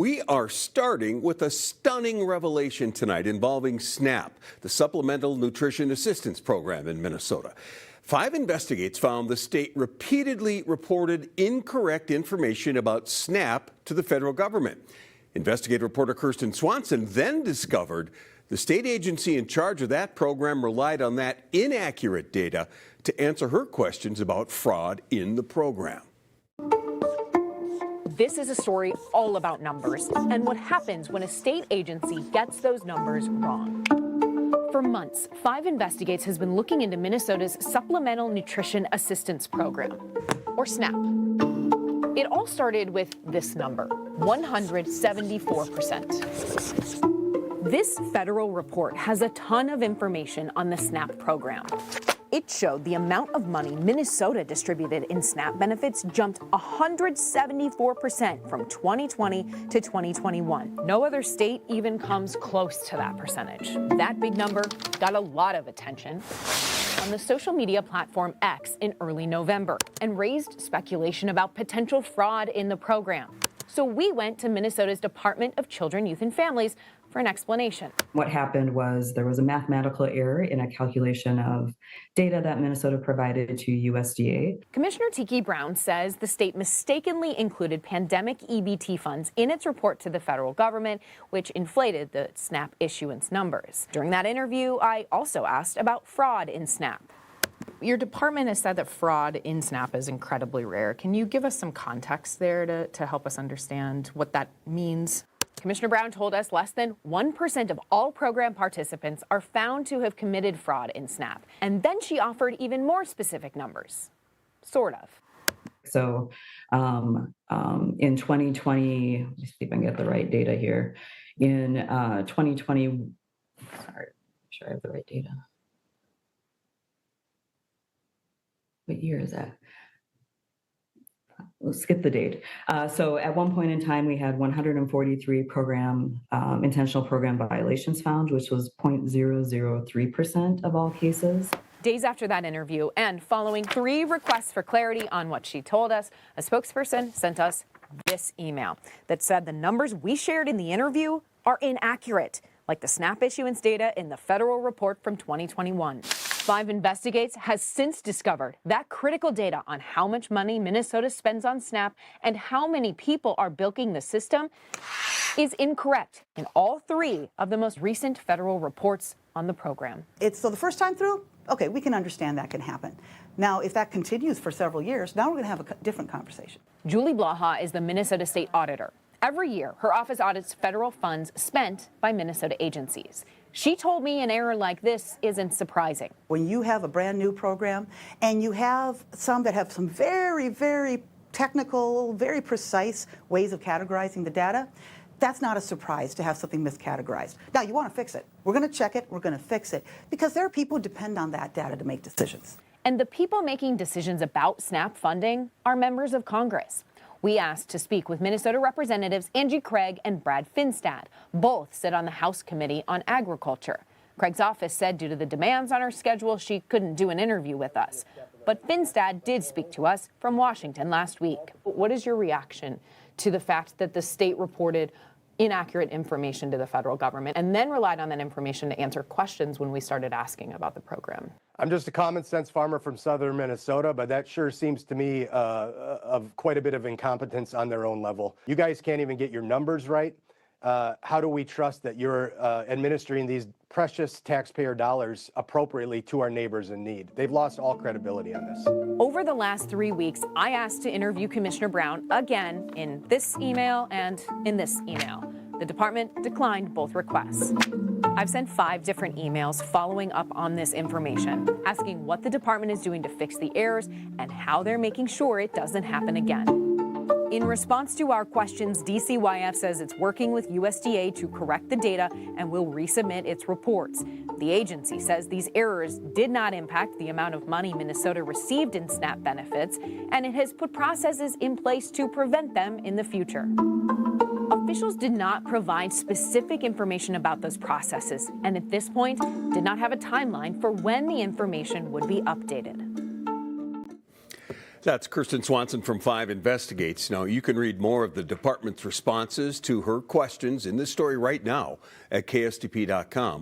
We are starting with a stunning revelation tonight involving SNAP, the Supplemental Nutrition Assistance Program in Minnesota. 5 investigators found the state repeatedly reported incorrect information about SNAP to the federal government. Investigative reporter Kirsten Swanson then discovered the state agency in charge of that program relied on that inaccurate data to answer her questions about fraud in the program. This is a story all about numbers and what happens when a state agency gets those numbers wrong. For months, 5 investigators has been looking into Minnesota's Supplemental Nutrition Assistance Program, or SNAP. It all started with this number, 174%. This federal report has a ton of information on the SNAP program. It showed the amount of money Minnesota distributed in SNAP benefits jumped 174% from 2020 to 2021. No other state even comes close to that percentage. That big number got a lot of attention on the social media platform X in early November and raised speculation about potential fraud in the program. So we went to Minnesota's Department of Children, Youth and Families for an explanation. What happened was there was a mathematical error in a calculation of data that Minnesota provided to USDA. Commissioner Tiki Brown says the state mistakenly included pandemic EBT funds in its report to the federal government, which inflated the SNAP issuance numbers. During that interview, I also asked about fraud in SNAP. Your department has said that fraud in SNAP is incredibly rare. Can you give us some context there to help us understand what that means? Commissioner Brown told us less than 1% of all program participants are found to have committed fraud in SNAP. And then she offered even more specific numbers, sort of. So in 2020, let me see if I can get the right data here. In 2020, sorry, make sure I have the right data. What year is that? We'll skip the date. So at one point in time, we had 143 intentional program violations found, which was 0.003% of all cases. Days after that interview and following 3 requests for clarity on what she told us, a spokesperson sent us this email that said the numbers we shared in the interview are inaccurate, like the SNAP issuance data in the federal report from 2021. 5 investigators has since discovered that critical data on how much money Minnesota spends on SNAP and how many people are bilking the system is incorrect in all 3 of the most recent federal reports on the program. So the first time through, okay, we can understand that can happen. Now, if that continues for several years, now we're going to have a different conversation. Julie Blaha is the Minnesota State Auditor. Every year, her office audits federal funds spent by Minnesota agencies. She told me an error like this isn't surprising. When you have a brand new program and you have some that have some very, very technical, very precise ways of categorizing the data, that's not a surprise to have something miscategorized. Now, you want to fix it. We're going to check it. We're going to fix it because there are people who depend on that data to make decisions. And the people making decisions about SNAP funding are members of Congress. We asked to speak with Minnesota Representatives Angie Craig and Brad Finstad. Both sit on the House Committee on Agriculture. Craig's office said due to the demands on her schedule, she couldn't do an interview with us. But Finstad did speak to us from Washington last week. What is your reaction to the fact that the state reported inaccurate information to the federal government and then relied on that information to answer questions when we started asking about the program? I'm just a common sense farmer from southern Minnesota, but that sure seems to me of quite a bit of incompetence on their own level. You guys can't even get your numbers right. How do we trust that you're administering these precious taxpayer dollars appropriately to our neighbors in need? They've lost all credibility on this. Over the last 3 weeks, I asked to interview Commissioner Brown again in this email and in this email. The department declined both requests. I've sent 5 different emails following up on this information, asking what the department is doing to fix the errors and how they're making sure it doesn't happen again. In response to our questions, DCYF says it's working with USDA to correct the data and will resubmit its reports. The agency says these errors did not impact the amount of money Minnesota received in SNAP benefits, and it has put processes in place to prevent them in the future. Officials did not provide specific information about those processes, and at this point did not have a timeline for when the information would be updated. That's Kirsten Swanson from 5 Investigates. Now, you can read more of the department's responses to her questions in this story right now at KSTP.com.